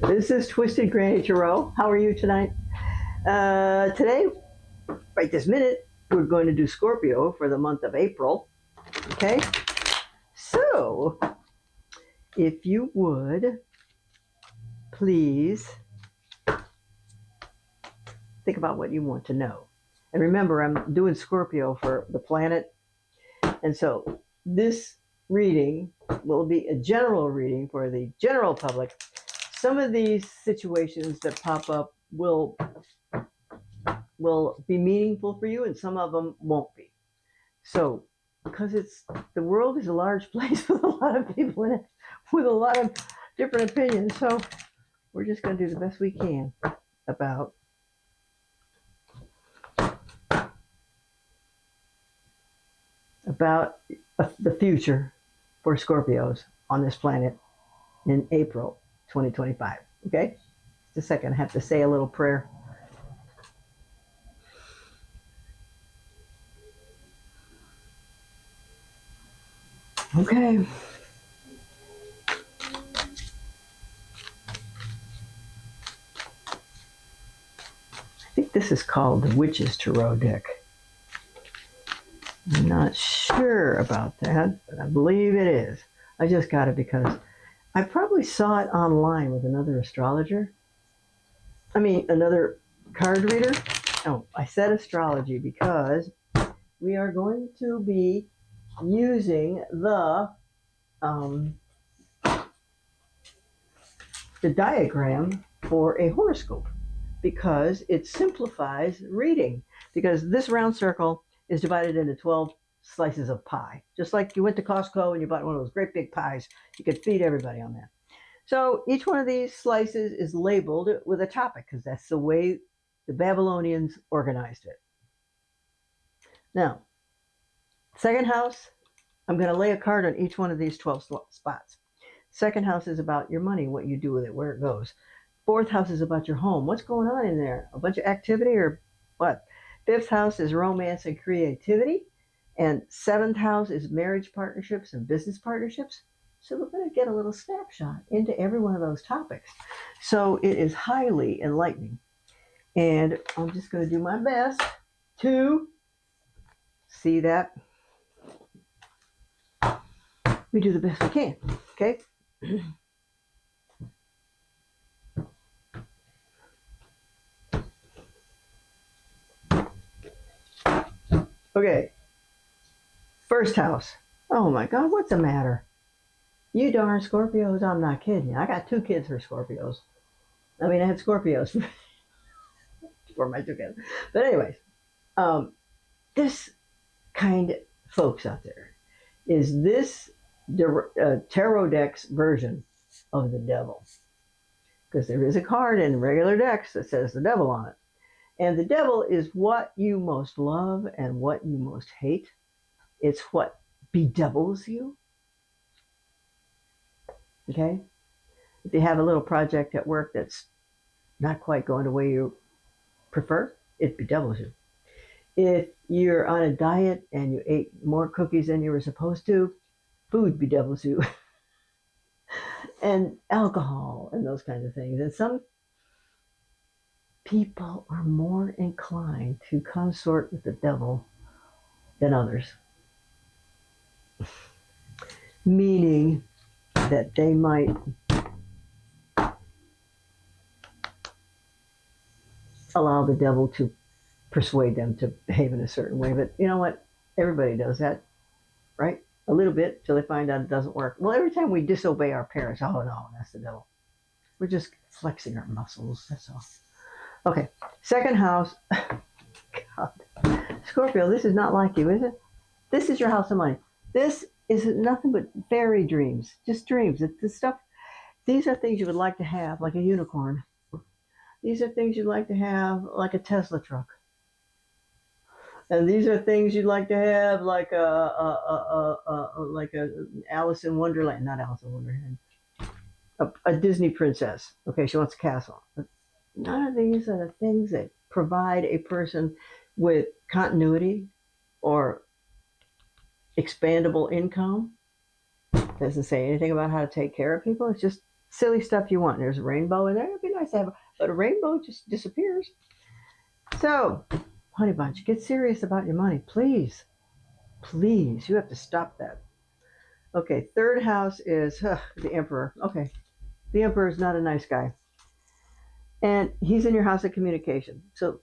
This is Twisted Granny Tarot. How are you tonight? Today, right this minute, we're going to do Scorpio for the month of April. Okay? So, if you would, please think about what you want to know. And remember, I'm doing Scorpio for the planet. And so, this reading will be a general reading for the general public. Some of these situations that pop up will be meaningful for you, and some of them won't be. So, because the world is a large place with a lot of people in it, with a lot of different opinions. So, we're just going to do the best we can about the future for Scorpios on this planet in April 2025. Okay, just a second. I have to say a little prayer. Okay. I think this is called the Witch's Tarot deck. I'm not sure about that, but I believe it is. I just got it because I probably saw it online with another astrologer. Another card reader. Oh, I said astrology because we are going to be using the diagram for a horoscope because it simplifies reading. Because this round circle is divided into 12 slices of pie. Just like you went to Costco and you bought one of those great big pies, you could feed everybody on that. So each one of these slices is labeled with a topic because that's the way the Babylonians organized it. Now, second house, I'm going to lay a card on each one of these 12 spots. Second house is about your money, what you do with it, where it goes. Fourth house is about your home. What's going on in there? A bunch of activity or what? Fifth house is romance and creativity. And seventh house is marriage partnerships and business partnerships. So we're going to get a little snapshot into every one of those topics. So it is highly enlightening. And I'm just going to do my best to see that we do the best we can. Okay? Okay. First house. Oh my God, what's the matter? You darn Scorpios, I'm not kidding you. I got 2 kids for Scorpios. I had Scorpios for my 2 kids. But anyways, this kind of folks out there is this tarot deck's version of the devil. Because there is a card in regular decks that says the devil on it. And the devil is what you most love and what you most hate. It's what bedevils you. Okay? If you have a little project at work that's not quite going the way you prefer, it bedevils you. If you're on a diet and you ate more cookies than you were supposed to, food bedevils you. And alcohol and those kinds of things. And some people are more inclined to consort with the devil than others. Meaning that they might allow the devil to persuade them to behave in a certain way. But you know what? Everybody does that, right? A little bit till they find out it doesn't work. Well, every time we disobey our parents, oh no, that's the devil. We're just flexing our muscles, that's all. Okay, second house. God. Scorpio, this is not like you, is it? This is your house of money. This is nothing but fairy dreams, just dreams. It's the stuff. These are things you would like to have, like a unicorn. These are things you'd like to have, like a Tesla truck. And these are things you'd like to have, like a Alice in Wonderland, not Alice in Wonderland, a Disney princess. Okay, she wants a castle. But none of these are the things that provide a person with continuity or expandable income. Doesn't say anything about how to take care of people. It's just silly stuff you want. There's a rainbow in there. It'd be nice to have, but a rainbow just disappears. So, honey bunch, get serious about your money, please. Please, you have to stop that. Okay, third house is the Emperor. Okay, the Emperor is not a nice guy, and he's in your house of communication. So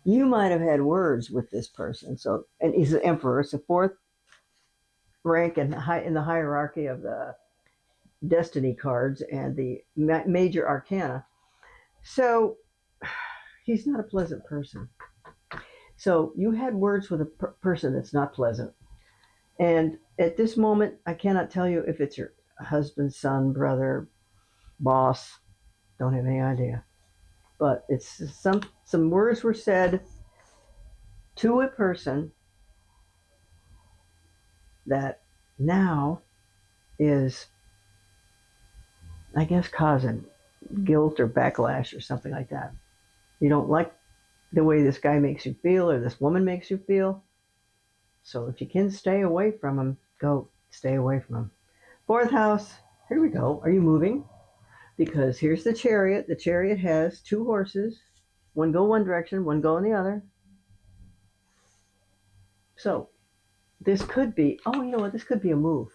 you might have had words with this person. So, and he's the Emperor. It's the fourth rank and high in the hierarchy of the destiny cards and the major arcana. So he's not a pleasant person. So you had words with a person that's not pleasant. And at this moment, I cannot tell you if it's your husband, son, brother, boss. Don't have any idea. But it's some words were said to a person that now is, I guess, causing guilt or backlash or something like that. You don't like the way this guy makes you feel or this woman makes you feel. So if you can stay away from him, go stay away from him. Fourth house, here we go. Are you moving? Because here's the Chariot. The Chariot has two horses. One go one direction, one go in the other. So this could be, oh, you know what? This could be a move.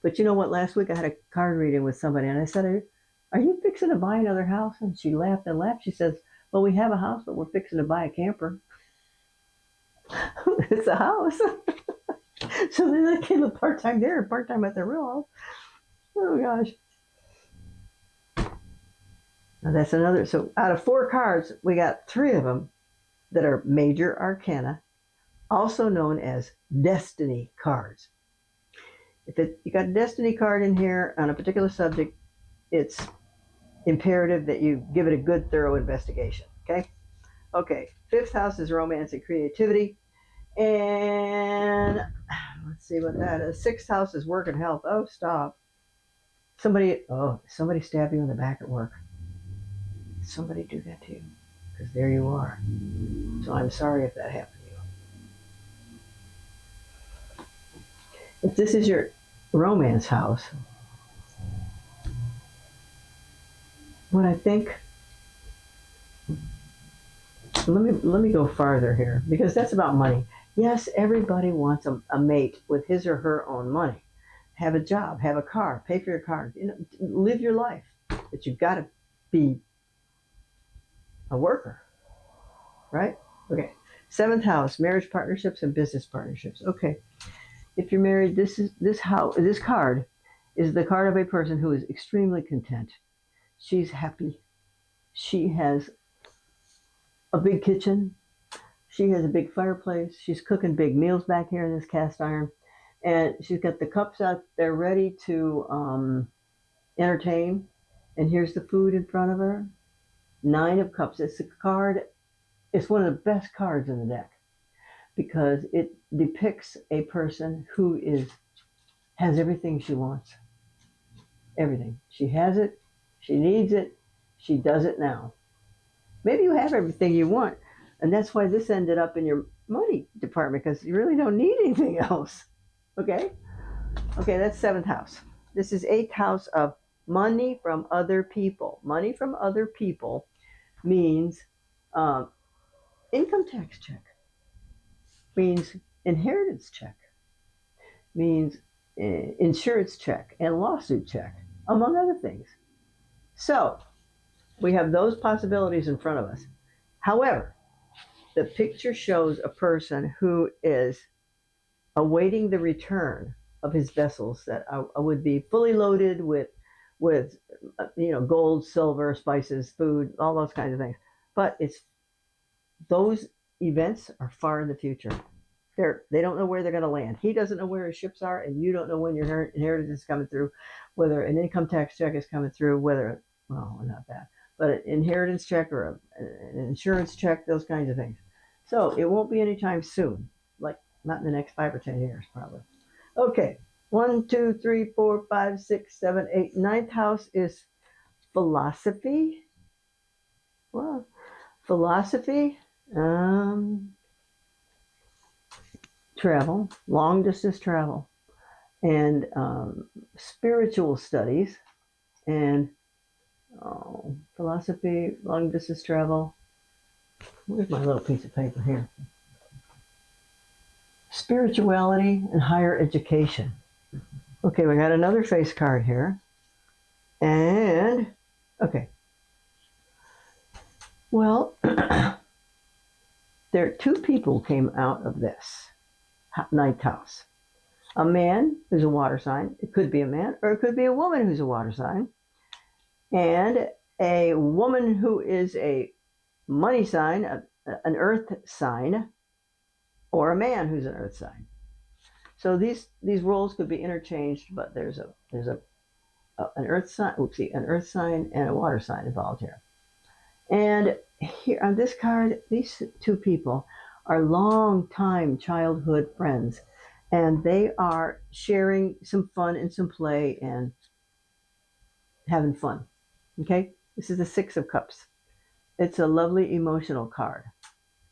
But you know what? Last week I had a card reading with somebody and I said, are you fixing to buy another house? And she laughed and laughed. She says, well, we have a house, but we're fixing to buy a camper. It's a house. So then they can live part-time there and part-time at their real house. Oh, gosh. Now that's another. So out of 4 cards, we got 3 of them that are major arcana, also known as destiny cards. If you got a destiny card in here on a particular subject, it's imperative that you give it a good, thorough investigation. Okay. 5th house is romance and creativity. And let's see what that is. 6th house is work and health. Oh, stop. Somebody stabbed you in the back at work. Somebody do that to you. Because there you are. So I'm sorry if that happened to you. If this is your romance house, what I think, let me go farther here, because that's about money. Yes, everybody wants a mate with his or her own money. Have a job, have a car, pay for your car, live your life. But you've got to be a worker, right? Okay. 7th house, marriage partnerships and business partnerships. Okay. If you're married, this card is the card of a person who is extremely content. She's happy. She has a big kitchen. She has a big fireplace. She's cooking big meals back here in this cast iron. And she's got the cups out there ready to entertain. And here's the food in front of her. 9 of Cups. It's a card. It's one of the best cards in the deck because it depicts a person who has everything she wants. Everything. She has it. She needs it. She does it now. Maybe you have everything you want, and that's why this ended up in your money department, because you really don't need anything else. Okay, that's 7th house. This is 8th house of money from other people. Money from other people means income tax check, means inheritance check, means insurance check and lawsuit check, among other things. So we have those possibilities in front of us. However, the picture shows a person who is awaiting the return of his vessels that would be fully loaded with gold, silver, spices, food, all those kinds of things. But those events are far in the future. They don't know where they're going to land. He doesn't know where his ships are, and you don't know when your inheritance is coming through, whether an income tax check is coming through, not that, but an inheritance check or an insurance check, those kinds of things. So it won't be anytime soon, like not in the next 5 or 10 years, probably. Okay, 1, 2, 3, 4, 5, 6, 7, 8. 9th house is philosophy. Well, philosophy, travel, long distance travel. and spiritual studies, and philosophy, long distance travel. Where's my little piece of paper here? Spirituality and higher education. Okay, we got another face card here. And, okay. Well, there two people came out of this ninth house. A man who's a water sign. It could be a man, or it could be a woman who's a water sign. And a woman who is a money sign, an earth sign, or a man who's an earth sign. So these roles could be interchanged, but there's an earth sign, an earth sign and a water sign involved here. And here on this card, these two people are long-time childhood friends, and they are sharing some fun and some play and having fun. Okay, this is the Six of Cups. It's a lovely emotional card,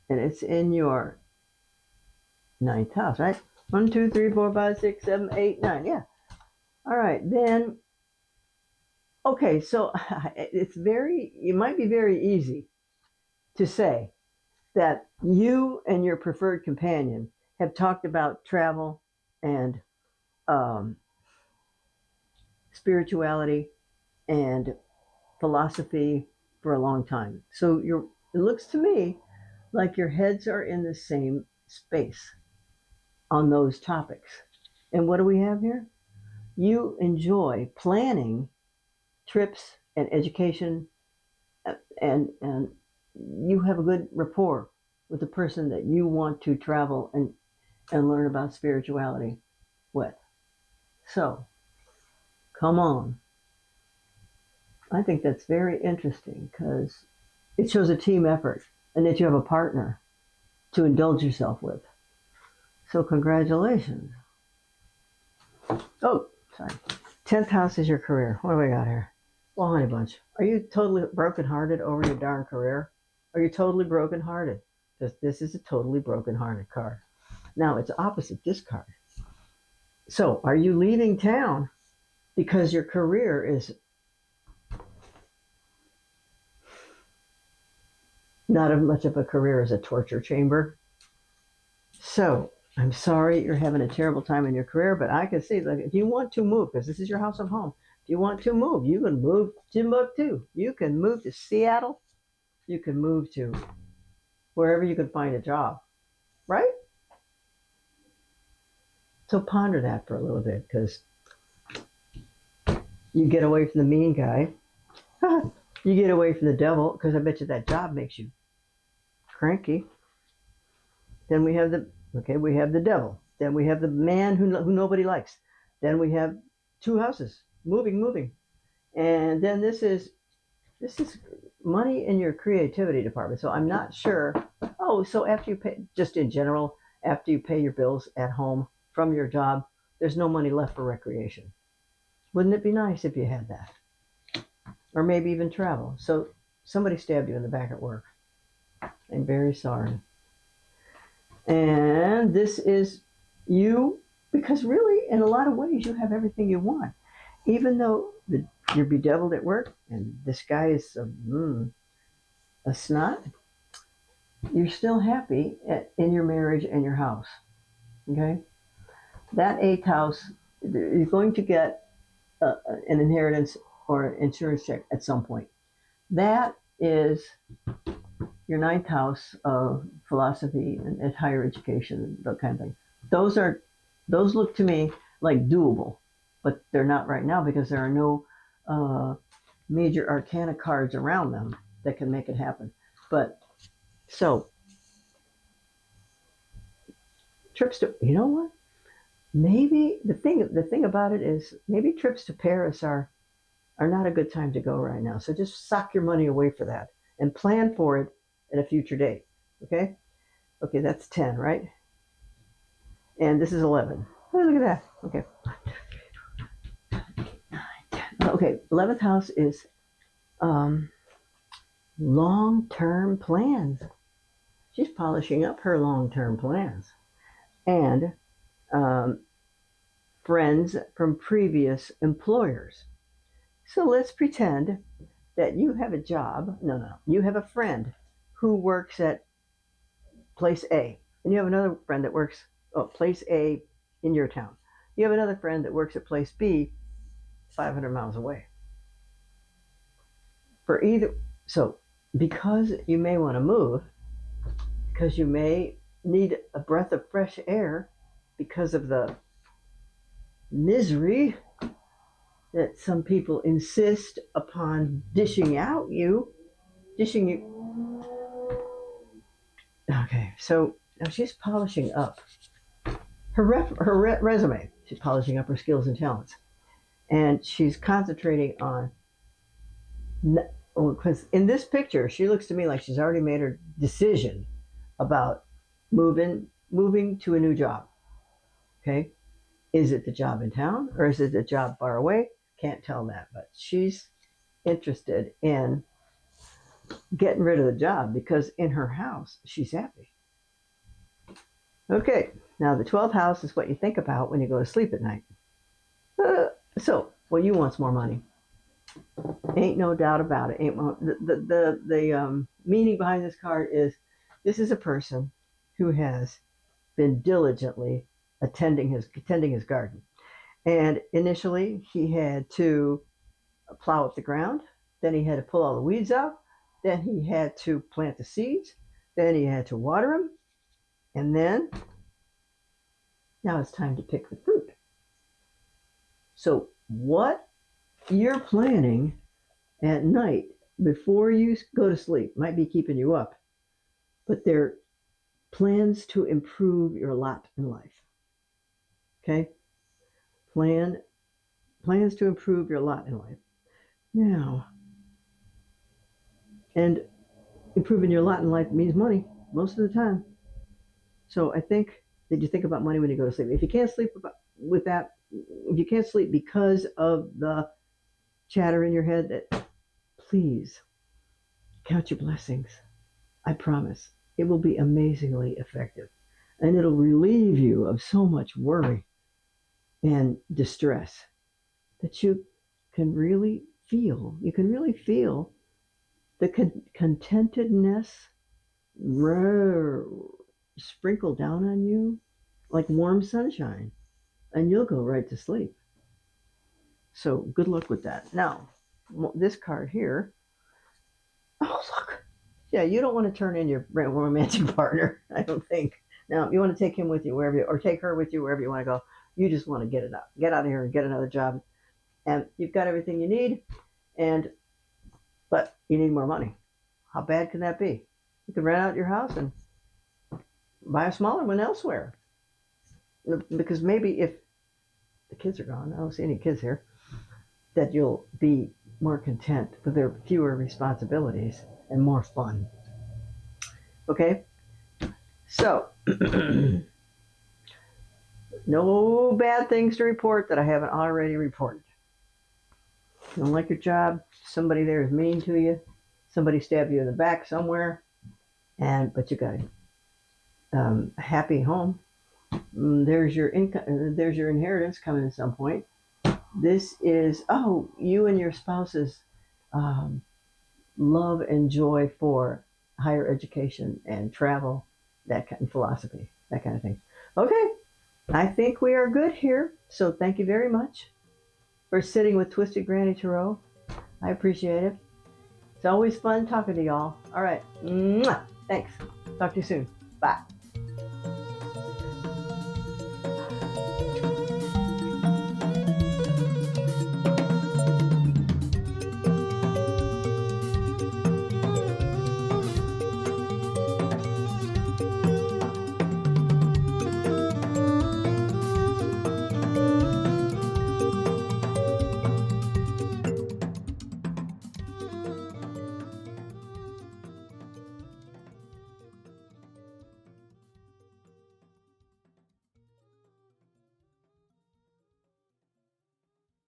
and it's in your ninth house, right? 1, 2, 3, 4, 5, 6, 7, 8, 9. Yeah. All right. Then, okay. So it might be very easy to say that you and your preferred companion have talked about travel and um, spirituality and philosophy for a long time. So it looks to me like your heads are in the same space on those topics. And what do we have here? You enjoy planning trips and education, and you have a good rapport with the person that you want to travel and learn about spirituality with. So, come on. I think that's very interesting because it shows a team effort and that you have a partner to indulge yourself with. So, congratulations. Oh, sorry. 10th house is your career. What do we got here? Well, honey bunch, are you totally brokenhearted over your darn career? Are you totally brokenhearted? Because this is a totally brokenhearted card. Now, it's opposite this card. So, are you leaving town because your career is not as much of a career as a torture chamber? So, I'm sorry you're having a terrible time in your career, but I can see, like, if you want to move, because this is your house of home, if you want to move, you can move to Timbuktu. You can move to Seattle. You can move to wherever you can find a job, right? So ponder that for a little bit, because you get away from the mean guy. You get away from the devil, because I bet you that job makes you cranky. Then we have we have the devil. Then we have the man who nobody likes. Then we have two houses, moving. And then this is money in your creativity department. So I'm not sure. Oh, so after you pay, just in general, after you pay your bills at home from your job, there's no money left for recreation. Wouldn't it be nice if you had that? Or maybe even travel. So somebody stabbed you in the back at work. I'm very sorry. And this is you, because really, in a lot of ways, you have everything you want. Even though you're bedeviled at work and this guy is a snot, you're still happy in your marriage and your house. Okay? That eighth house, you're going to get an inheritance or an insurance check at some point. That is your ninth house of philosophy and higher education, that kind of thing. Those look to me like doable, but they're not right now because there are no major arcana cards around them that can make it happen. But so trips to, you know what? Maybe the thing about it is maybe trips to Paris are not a good time to go right now. So just sock your money away for that and plan for it at a future date. Okay? Okay, that's 10, right? And this is 11. Oh, look at that. Okay. 9, 10. Okay, 11th house is long-term plans. She's polishing up her long-term plans. And friends from previous employers. So let's pretend that you have a job. No. You have a friend who works at place A, and you have another friend that works place A in your town. You have another friend that works at place B 500 miles away. For either, so because you may want to move, because you may need a breath of fresh air because of the misery that some people insist upon dishing you. Okay, so now she's polishing up her resume. She's polishing up her skills and talents, and she's concentrating on. Because in this picture, she looks to me like she's already made her decision about moving to a new job. Okay, is it the job in town or is it the job far away? Can't tell that, but she's interested in getting rid of the job because in her house she's happy. Okay, now the 12th house is what you think about when you go to sleep at night. So what you want's more money. Ain't no doubt about it. The meaning behind this card is this is a person who has been diligently attending his garden. And initially he had to plow up the ground, then he had to pull all the weeds out, then he had to plant the seeds, then he had to water them, and then now it's time to pick the fruit. So what you're planning at night before you go to sleep might be keeping you up, but they're plans to improve your lot in life. Okay? Plans to improve your lot in life. Now, and improving your lot in life means money most of the time. So I think that you think about money when you go to sleep. If you can't sleep with that, if you can't sleep because of the chatter in your head, that please count your blessings. I promise it will be amazingly effective, and it'll relieve you of so much worry and distress that you can really feel. You can really feel the contentedness sprinkle down on you like warm sunshine, and you'll go right to sleep. So good luck with that. Now, this card here. Oh, look. Yeah, you don't want to turn in your romantic partner, I don't think. Now, you want to take him with you or take her with you wherever you want to go. You just want to get out of here and get another job. And you've got everything you need, but you need more money. How bad can that be? You can rent out your house and buy a smaller one elsewhere. Because maybe if the kids are gone, I don't see any kids here, that you'll be more content with there are fewer responsibilities and more fun. Okay? So, no bad things to report that I haven't already reported. You don't like your job, somebody there is mean to you, somebody stabbed you in the back somewhere, but you got a happy home. There's your income, there's your inheritance coming at some point. This is, you and your spouse's love and joy for higher education and travel, that kind of philosophy, that kind of thing. Okay, I think we are good here. So thank you very much for sitting with Twisted Granny Tarot. I appreciate it. It's always fun talking to y'all. All right. Mwah. Thanks. Talk to you soon. Bye.